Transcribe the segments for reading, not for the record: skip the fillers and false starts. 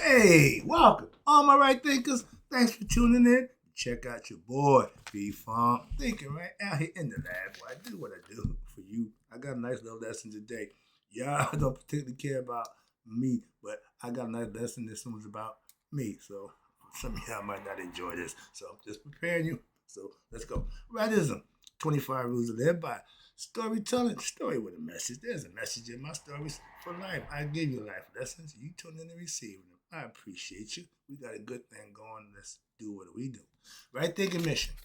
Hey, welcome, all my right thinkers. Thanks for tuning in. Check out your boy, B Funk. Thinking right out here in the lab. Boy, I do what I do for you. I got a nice little lesson today. Y'all don't particularly care about me, but I got a nice lesson. This one's about me. So some of y'all might not enjoy this. So I'm just preparing you. So let's go. Rightism. 25 rules to live by. Storytelling, story with a message. There's a message in my stories for life. I give you life lessons. You tune in and receive them. I appreciate you. We got a good thing going. Let's do what we do. Right thinking mission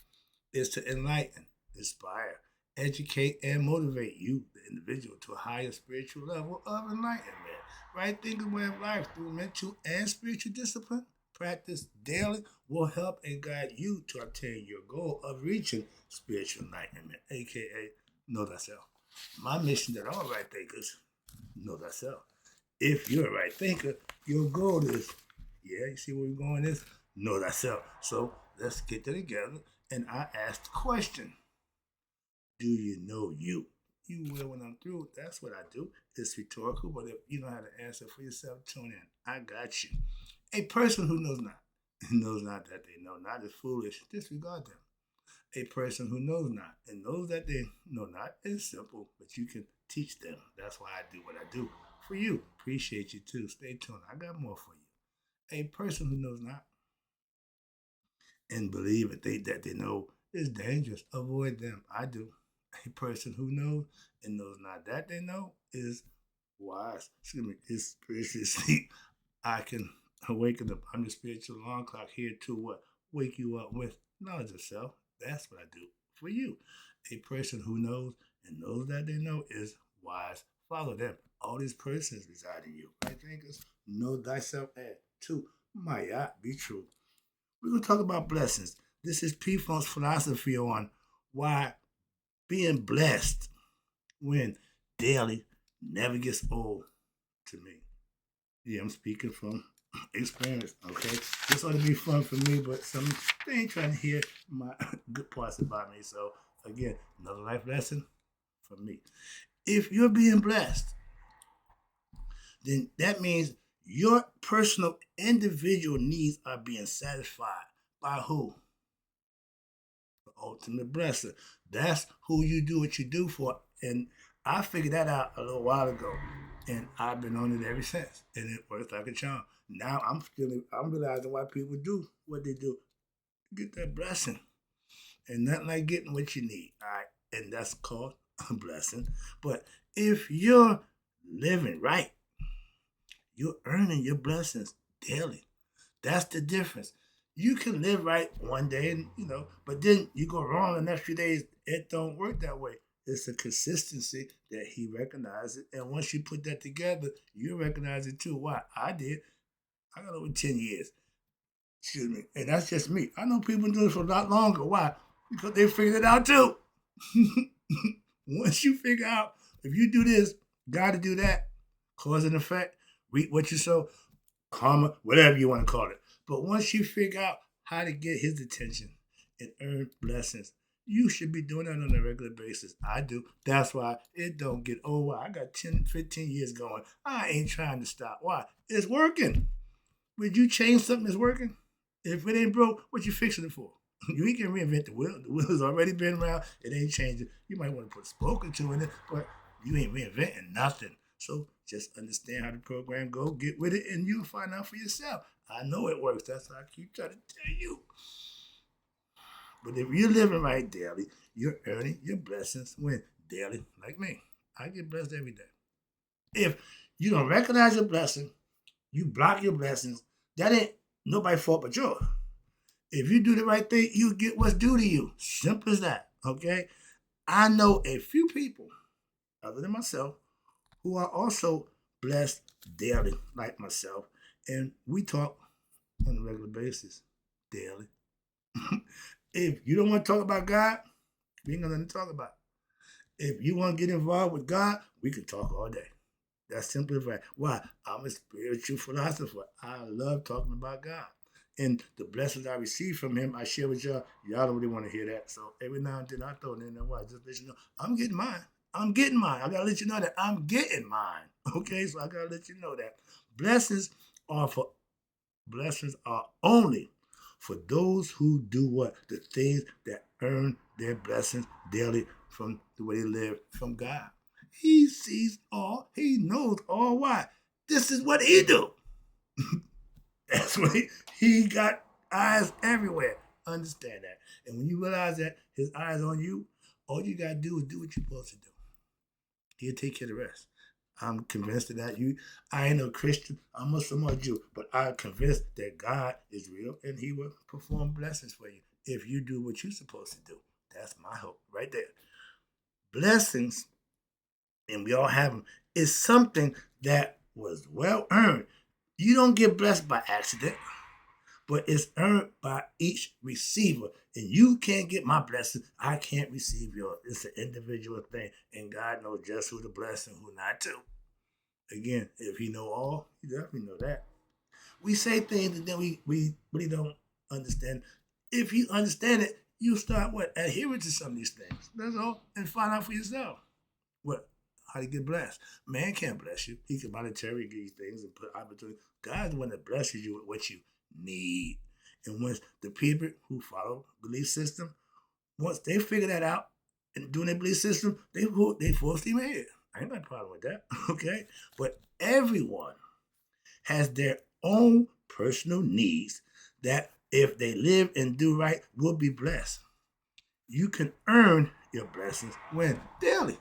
is to enlighten, inspire, educate, and motivate you, the individual, to a higher spiritual level of enlightenment. Right thinking way of life through mental and spiritual discipline. Practice daily will help and guide you to obtain your goal of reaching spiritual enlightenment, aka know thyself. My mission that all right thinkers know thyself. If you're a right thinker, your goal is, yeah, you see where we're going is know thyself. So let's get that together. And I ask the question, do you know you? You will when I'm through. That's what I do. It's rhetorical, but if you know how to answer for yourself, tune in. I got you. A person who knows not, knows not that they know not is foolish. Disregard them. A person who knows not and knows that they know not is simple, but you can teach them. That's why I do what I do for you. Appreciate you too. Stay tuned. I got more for you. A person who knows not and believe that they know is dangerous. Avoid them. I do. A person who knows and knows not that they know is wise. Excuse me, is spiritually asleep. I can awaken them. I'm the spiritual alarm clock here to what? Wake you up with knowledge of self. That's what I do for you. A person who knows and knows that they know is wise. Follow them. All these persons reside in you. Right thinkers, know thyself and two might not be true. We're gonna talk about blessings. This is P Funk's philosophy on why being blessed when daily never gets old to me. Yeah, I'm speaking from experience, okay? This ought to be fun for me, but some they ain't trying to hear my good parts about me. So again, another life lesson for me. If you're being blessed, then that means your personal individual needs are being satisfied by who? The ultimate blesser. That's who you do what you do for. And I figured that out a little while ago. And I've been on it ever since. And it works like a charm. Now I'm realizing why people do what they do to get that blessing. And nothing like getting what you need. All right. And that's called a blessing. But if you're living right, you're earning your blessings daily. That's the difference. You can live right one day, and but then you go wrong the next few days. It don't work that way. It's a consistency that he recognizes, and once you put that together, you recognize it too. Why? I did. I got over 10 years. Excuse me, and that's just me. I know people doing it for a lot longer. Why? Because they figured it out too. Once you figure out if you do this, got to do that, cause and effect, reap what you sow, karma, whatever you want to call it. But once you figure out how to get his attention and earn blessings, you should be doing that on a regular basis. I do. That's why it don't get over. I got 10, 15 years going. I ain't trying to stop. Why? It's working. Would you change something that's working? If it ain't broke, what you fixing it for? You ain't gonna reinvent the wheel. The wheel has already been around. It ain't changing. You might want to put spoken to in it, but you ain't reinventing nothing. So just understand how the program go, get with it, and you'll find out for yourself. I know it works. That's why I keep trying to tell you. But if you're living right daily, you're earning your blessings when daily, like me. I get blessed every day. If you don't recognize your blessing, you block your blessings, that ain't nobody's fault but yours. If you do the right thing, you get what's due to you. Simple as that. Okay? I know a few people, other than myself, who are also blessed daily, like myself. And we talk on a regular basis, daily. If you don't want to talk about God, we ain't got nothing to talk about. If you want to get involved with God, we can talk all day. That's simply right. Why? I'm a spiritual philosopher. I love talking about God. And the blessings I receive from him, I share with y'all. Y'all don't really want to hear that. So every now and then I throw it in there. Why? Just let you know. I'm getting mine. I'm getting mine. I gotta let you know that I'm getting mine. Okay, so I gotta let you know that blessings are for Blessings are only for those who do what? The things that earn their blessings daily from the way they live from God. He sees all. He knows all. Why? This is what he do. That's what he got eyes everywhere. Understand that. And when you realize that his eyes on you, all you gotta do is do what you're supposed to do. He'll take care of the rest. I'm convinced of that. I ain't no Christian, I'm Muslim or Jew, but I'm convinced that God is real and he will perform blessings for you if you do what you're supposed to do. That's my hope right there. Blessings, and we all have them, is something that was well earned. You don't get blessed by accident, but it's earned by each receiver. And you can't get my blessing. I can't receive yours. It's an individual thing. And God knows just who to bless and who not to. Again, if he know all, he definitely know that. We say things that then we really don't understand. If you understand it, you start adhering to some of these things. That's all. And find out for yourself. How to get blessed. Man can't bless you. He can monetarily give you things and put opportunity. God's the one that blesses you with what you need. And once the people who follow belief system, once they figure that out and doing their belief system, they full steam ahead. I ain't got a problem with that. Okay? But everyone has their own personal needs that if they live and do right, will be blessed. You can earn your blessings when? Daily.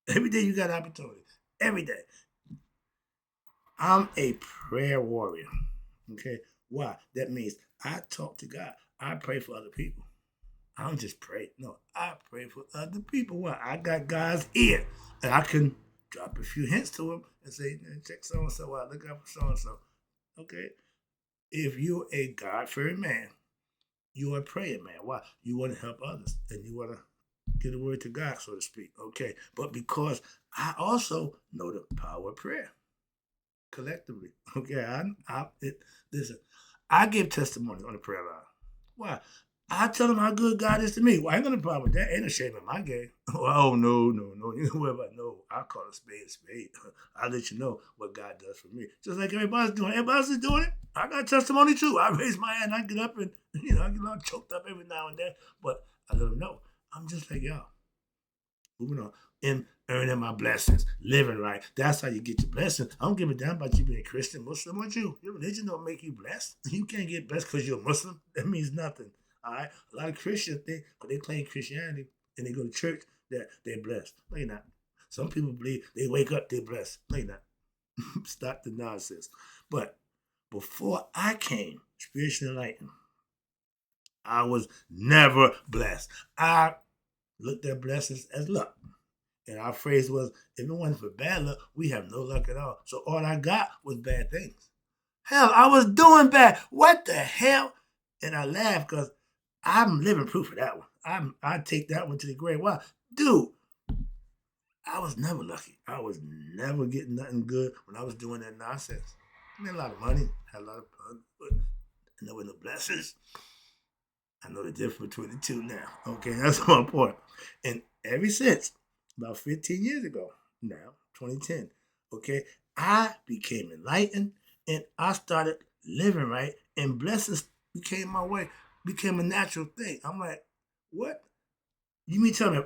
Every day you got opportunity. Every day. I'm a prayer warrior. Okay? Why? That means I talk to God. I pray for other people. I don't just pray. No, I pray for other people. Why? I got God's ear. And I can drop a few hints to him and say, check so-and-so out. Look out for so-and-so. Okay? If you're a God-fearing man, you're a praying man. Why? You want to help others. And you want to get a word to God, so to speak. Okay? But because I also know the power of prayer. Collectively. Okay? Listen, I give testimony on the prayer line. Why? I tell them how good God is to me. Well, I ain't got a problem with that. Ain't no shame in my game. Oh, no. You know what? No, I call it a spade. I'll let you know what God does for me. Just like everybody's doing. Everybody else is doing it. I got testimony too. I raise my hand. I get up and, I get a little choked up every now and then. But I let them know. I'm just like y'all. Moving on. And earning my blessings. Living right. That's how you get your blessings. I don't give a damn about you being Christian, Muslim, or Jew. Your religion don't make you blessed. You can't get blessed because you're a Muslim. That means nothing. All right? A lot of Christians think, because they claim Christianity and they go to church, that they're blessed. No, you're not. Some people believe they wake up, they're blessed. No, you're not. Stop the nonsense. But before I came spiritually enlightened, I was never blessed. I looked at blessings as luck. And our phrase was, if it wasn't for bad luck, we have no luck at all. So all I got was bad things. Hell, I was doing bad. What the hell? And I laugh because I'm living proof of that one. I take that one to the grave. Why? Dude, I was never lucky. I was never getting nothing good when I was doing that nonsense. I made a lot of money, had a lot of fun, but there were no blessings. I know the difference between the two now. Okay, that's my point. And ever since, about 15 years ago now, 2010, okay, I became enlightened and I started living right and blessings became my way, became a natural thing. I'm like, what? You mean tell me,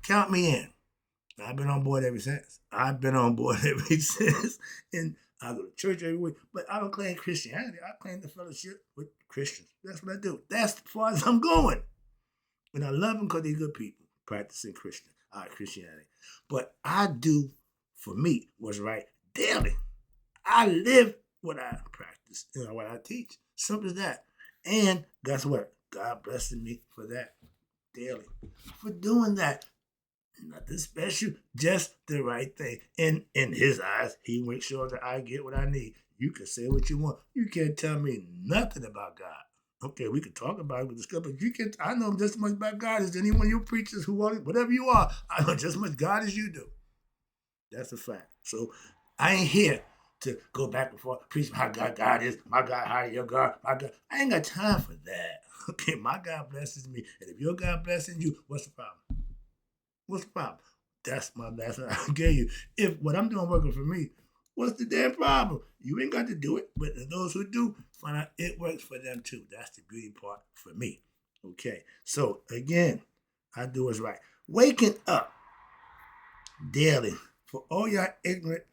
count me in. I've been on board ever since. And I go to church every week, but I don't claim Christianity. I claim the fellowship with Christians. That's what I do. That's as far as I'm going. And I love them because they're good people practicing Christianity. But I do, for me, what's right daily. I live what I practice, what I teach. Simple as that. And guess what? God blesses me for that daily. For doing that. Nothing special, just the right thing. And in his eyes, he makes sure that I get what I need. You can say what you want. You can't tell me nothing about God. Okay, we can talk about it, we discuss, but I know just as much about God as any one of you preachers who are, whatever you are, I know just as much God as you do. That's a fact. So I ain't here to go back and forth, preach how God is, my God higher, your God, my God. I ain't got time for that. Okay, my God blesses me. And if your God blessing you, what's the problem? What's the problem? That's my lesson I gave you. If what I'm doing working for me, What's the damn problem? You ain't got to do it, but those who do, find out it works for them too. That's the beauty part for me. Okay, so again, I do what's right. Waking up daily for all y'all ignorant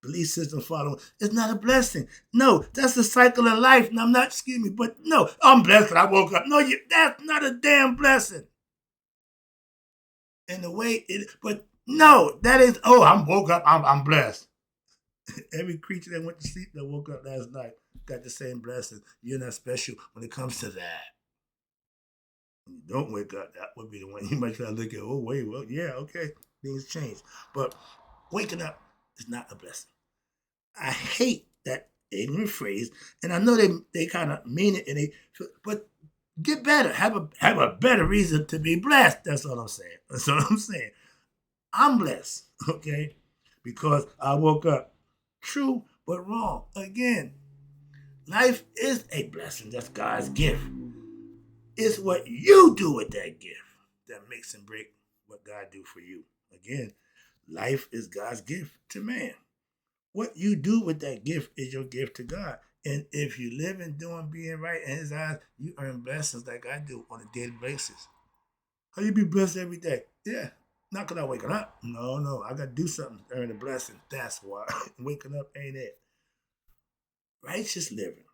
belief system following is not a blessing. No, that's the cycle of life. And I'm not, excuse me, but no, I'm blessed because I woke up. No, that's not a damn blessing. And the way it, but no, that is, oh, I'm woke up, I'm blessed. Every creature that went to sleep that woke up last night got the same blessing. You're not special when it comes to that. When you don't wake up, that would be the one you might try to look at. Oh, wait, well, yeah, okay, things change. But waking up is not a blessing. I hate that ignorant phrase, and I know they kind of mean it, but get better. Have a better reason to be blessed. That's all I'm saying. That's all I'm saying. I'm blessed, okay, because I woke up. True, but wrong. Again, life is a blessing. That's God's gift. It's what you do with that gift that makes and break what God do for you. Again, life is God's gift to man. What you do with that gift is your gift to God. And if you live in doing being right in his eyes, you earn blessings like I do on a daily basis. How you be blessed every day? Yeah. Not because I waking up. No. I got to do something to earn a blessing. That's why. Waking up ain't it. Righteous living.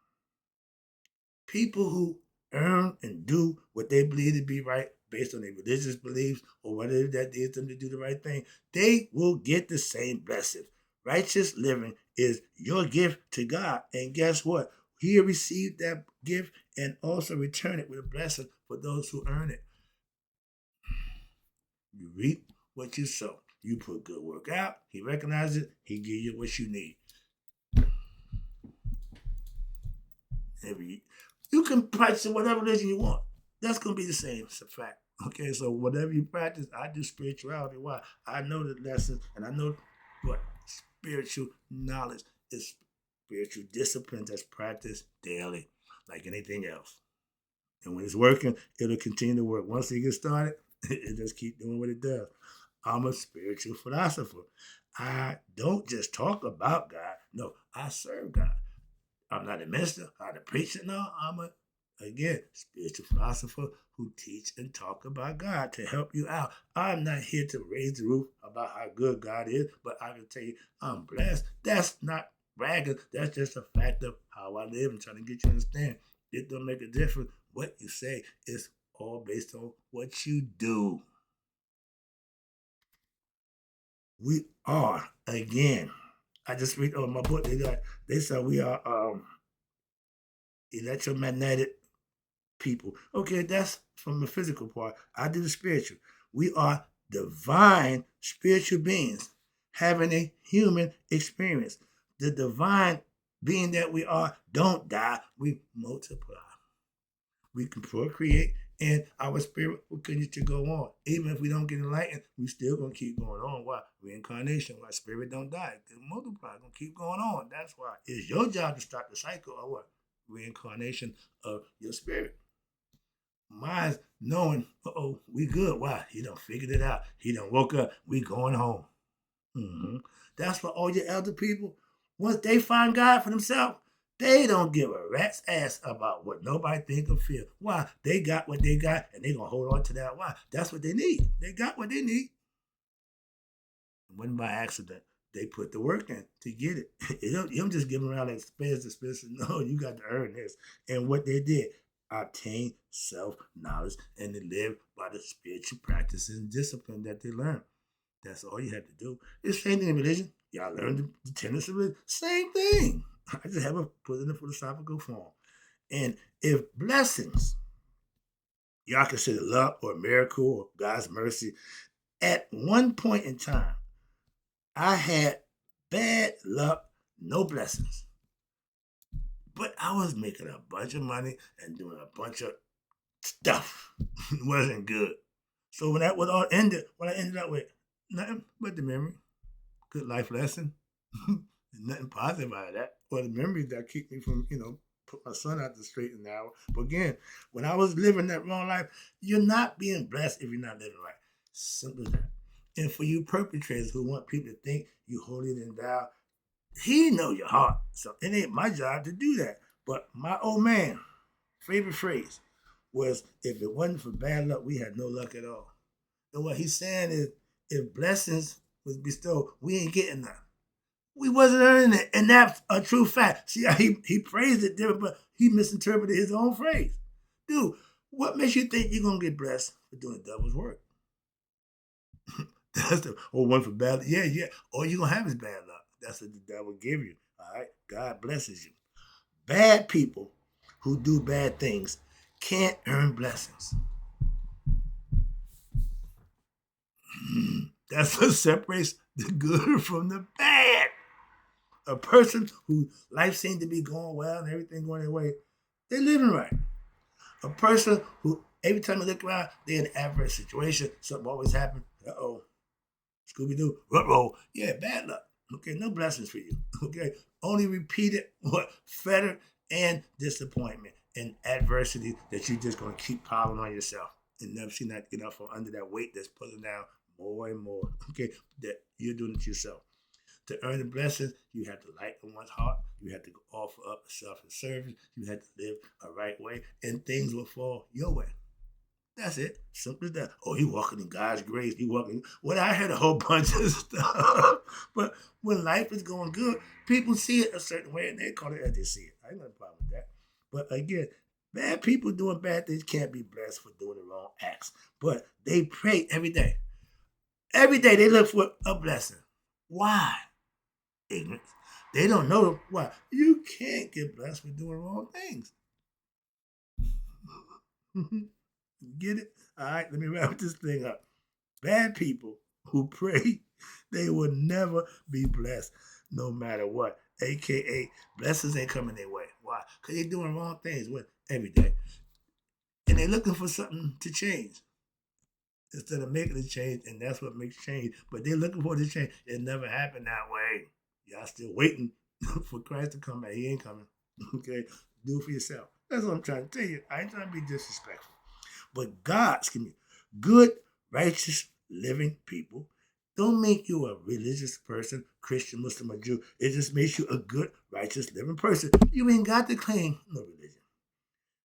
People who earn and do what they believe to be right based on their religious beliefs or whatever that leads them to do the right thing, they will get the same blessing. Righteous living is your gift to God. And guess what? He'll receive that gift and also return it with a blessing for those who earn it. You reap what you sow. You put good work out. He recognizes it. He give you what you need. You can practice whatever religion you want. That's going to be the same. It's a fact. Okay, so whatever you practice, I do spirituality. Why? I know the lessons, and I know what spiritual knowledge is. Spiritual discipline that's practiced daily, like anything else. And when it's working, it'll continue to work. Once it gets started, it just keep doing what it does. I'm a spiritual philosopher. I don't just talk about God. No, I serve God. I'm not a minister, I'm not a preacher. No, I'm again, spiritual philosopher who teach and talk about God to help you out. I'm not here to raise the roof about how good God is, but I can tell you I'm blessed. That's not bragging. That's just a fact of how I live and trying to get you to understand. It don't make a difference what you say. It's all based on what you do. We are, again, I just read on my book, they said we are electromagnetic people. Okay, that's from the physical part. I do the spiritual. We are divine spiritual beings having a human experience. The divine being that we are don't die. We multiply. We can procreate, and our spirit will continue to go on. Even if we don't get enlightened, we still gonna keep going on. Why? Reincarnation. Why? Spirit don't die. It multiply. Gonna keep going on. That's why. It's your job to start the cycle of what? Reincarnation of your spirit. Mine's knowing, we good. Why? He done figured it out. He done woke up. We going home. Mm-hmm. That's for all your elder people. Once they find God for themselves, they don't give a rat's ass about what nobody think or feel. Why? They got what they got, and they gonna hold on to that. Why? That's what they need. They got what they need. It wasn't by accident. They put the work in to get it. You don't just give them around like spares to spares. No, you got to earn this. And what they did, obtain self-knowledge, and they live by the spiritual practices and discipline that they learn. That's all you have to do. It's the same thing in religion. Y'all learn the tenets of religion. Same thing. I just have it put in a philosophical form. And if blessings, y'all consider luck or miracle or God's mercy, at one point in time, I had bad luck, no blessings. But I was making a bunch of money and doing a bunch of stuff. It wasn't good. So when that was all ended, what I ended up with, nothing but the memory. Good life lesson. Nothing positive out of that. Well, the memories that keep me from, put my son out the straight and narrow. But again, when I was living that wrong life, you're not being blessed if you're not living right. Simple as that. And for you perpetrators who want people to think you holier than thou, He know your heart. So it ain't my job to do that. But my old man, favorite phrase was, if it wasn't for bad luck, we had no luck at all. And what he's saying is, if blessings was bestowed, we ain't getting none. We wasn't earning it. And that's a true fact. See, he praised it different, but he misinterpreted his own phrase. Dude, what makes you think you're going to get blessed for doing the devil's work? That's the, or one for bad luck. Yeah, yeah. All you're going to have is bad luck. That's what the devil give you. All right? God blesses you. Bad people who do bad things can't earn blessings. That's what separates the good from the bad. A person whose life seems to be going well and everything going their way, they're living right. A person who every time you look around, they're in an adverse situation, something always happens. Uh-oh. Scooby-Doo. Uh-oh. Yeah, bad luck. Okay, no blessings for you. Okay, only repeated what? Fetter and disappointment and adversity that you're just going to keep piling on yourself and never see that get up from under that weight that's pulling down more and more. Okay, that you're doing it yourself. To earn the blessings, you have to lighten one's heart. You have to offer up self-service. You have to live a right way, and things will fall your way. That's it. Simple as that. Oh, you walking in God's grace. You walking. Well, I had a whole bunch of stuff. But when life is going good, people see it a certain way, and they call it as they see it. I ain't got a problem with that. But again, bad people doing bad things can't be blessed for doing the wrong acts. But they pray every day. Every day they look for a blessing. Why? Ignorance. They don't know why. You can't get blessed for doing wrong things. Get it? All right, let me wrap this thing up. Bad people who pray, they will never be blessed no matter what. AKA, blessings ain't coming their way. Why? Because they're doing wrong things every day. And they're looking for something to change instead of making a change, and that's what makes change. But they're looking for the change. It never happened that way. Y'all still waiting for Christ to come back. He ain't coming. Okay? Do it for yourself. That's what I'm trying to tell you. I ain't trying to be disrespectful. But God, good, righteous, living people don't make you a religious person, Christian, Muslim, or Jew. It just makes you a good, righteous, living person. You ain't got to claim no religion.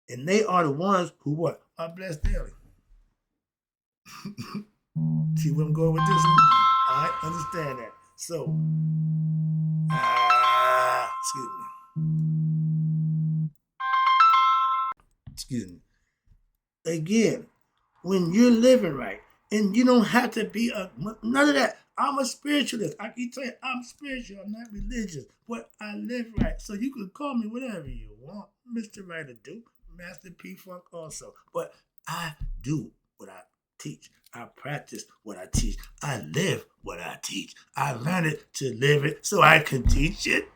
And they are the ones who what? Are blessed daily. See where I'm going with this? I understand that. So, excuse me. Again, when you're living right, and you don't have to be none of that. I'm a spiritualist. I keep saying I'm spiritual. I'm not religious, but I live right. So you can call me whatever you want, Mr. Writer do, Master P Funk also. But I do what I teach. I practice what I teach. I live what I teach. I learn it to live it so I can teach it.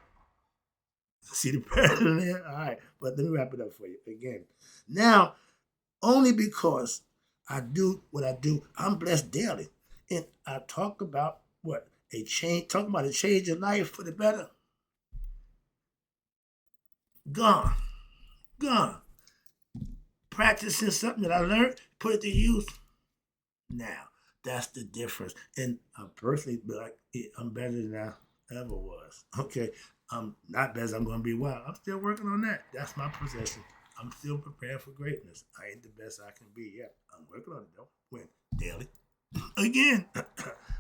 See the pattern there? All right, but let me wrap it up for you again. Now, only because I do what I do, I'm blessed daily. And I talk about what? A change, talk about a change in life for the better. Gone. Practicing something that I learned, put it to use. Now, that's the difference. And I personally be like, I'm better than I ever was. Okay, I'm not better as I'm going to be. Wow, I'm still working on that. That's my possession. I'm still prepared for greatness. I ain't the best I can be yet. I'm working on it though. When daily. Again,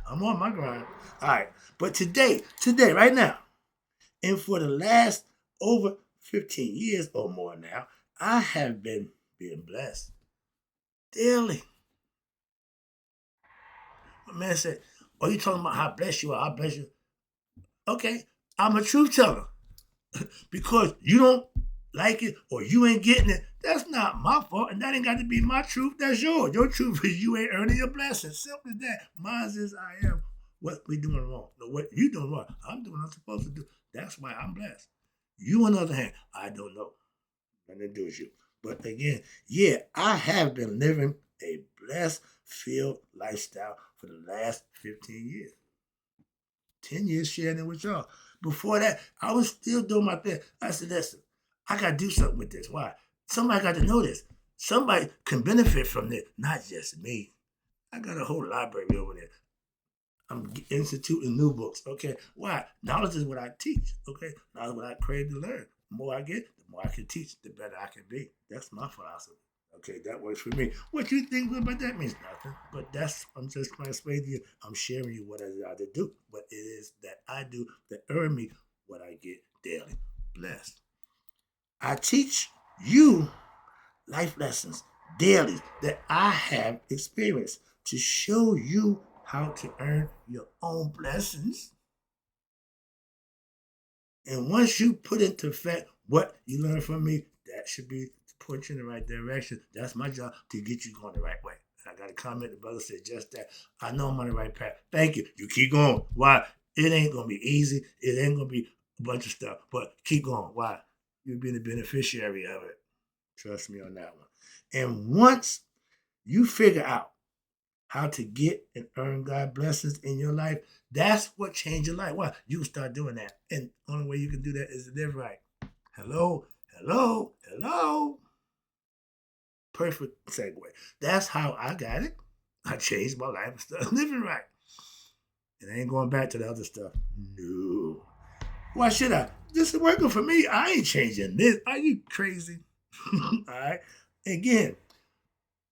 I'm on my grind. All right, but today, right now, and for the last over 15 years or more now, I have been being blessed daily. My man said, "Oh, you talking about how blessed you are? How blessed you?" Okay, I'm a truth teller. Because you don't like it or you ain't getting it, that's not my fault, and that ain't got to be my truth. That's yours. Your truth is you ain't earning your blessing. Simple as that. Mine is I am what we doing wrong. No, what you doing wrong. I'm doing what I'm supposed to do. That's why I'm blessed. You, on the other hand, I don't know. Nothing to do with you. But again, yeah, I have been living a blessed, filled lifestyle for the last 15 years. 10 years sharing it with y'all. Before that, I was still doing my thing. I said, listen, I got to do something with this. Why? Somebody got to know this. Somebody can benefit from this, not just me. I got a whole library over there. I'm instituting new books. Okay, why? Knowledge is what I teach. Okay, knowledge is what I crave to learn. The more I get, the more I can teach, the better I can be. That's my philosophy. Okay, that works for me. What you think about that means nothing. But I'm just trying to explain to you. I'm sharing you what I to do. What it is that I do that earn me what I get daily. Blessed. I teach you life lessons daily that I have experienced to show you how to earn your own blessings. And once you put into effect what you learn from me, that should be to point you in the right direction. That's my job, to get you going the right way. And I got a comment, the brother said just that. I know I'm on the right path. Thank you. You keep going. Why? It ain't going to be easy. It ain't going to be a bunch of stuff. But keep going. Why? You've been the beneficiary of it. Trust me on that one. And once you figure out how to get and earn God blessings in your life, that's what changed your life. Why? You can start doing that. And the only way you can do that is to live right. Hello, hello, hello. Perfect segue. That's how I got it. I changed my life and started living right. And I ain't going back to the other stuff. No. Why should I? This is working for me. I ain't changing this. Are you crazy? All right. Again,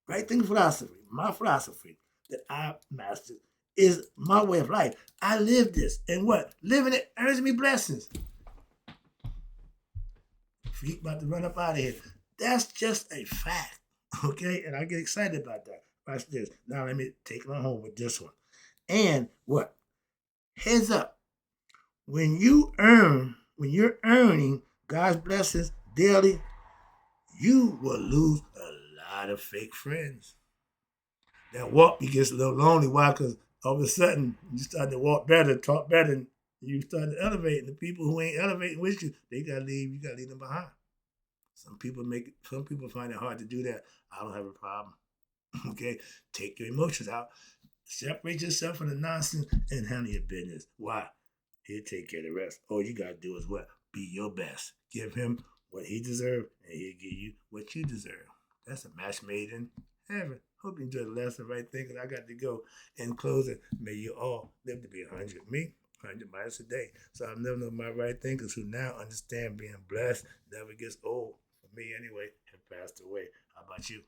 right thinking philosophy, my philosophy that I mastered is my way of life. I live this. And what? Living it earns me blessings. Feet about to run up out of here. That's just a fact. Okay? And I get excited about that. Watch this. Now let me take it on home with this one. And what? Heads up. When you're earning God's blessings daily, you will lose a lot of fake friends. That walk gets a little lonely. Why? Because all of a sudden you start to walk better, talk better, and you start to elevate. And the people who ain't elevating with you, they gotta leave. You gotta leave them behind. Some people find it hard to do that. I don't have a problem. Okay, take your emotions out, separate yourself from the nonsense, and handle your business. Why? He'll take care of the rest. All you gotta do is what? Be your best. Give him what he deserves, and he'll give you what you deserve. That's a match made in heaven. Hope you enjoyed the lesson, right? Thinking I got to go. In closing, may you all live to be 100. Me, 100 miles a day. So I've never known my right thinkers who now understand being blessed never gets old. For me, anyway, have passed away. How about you?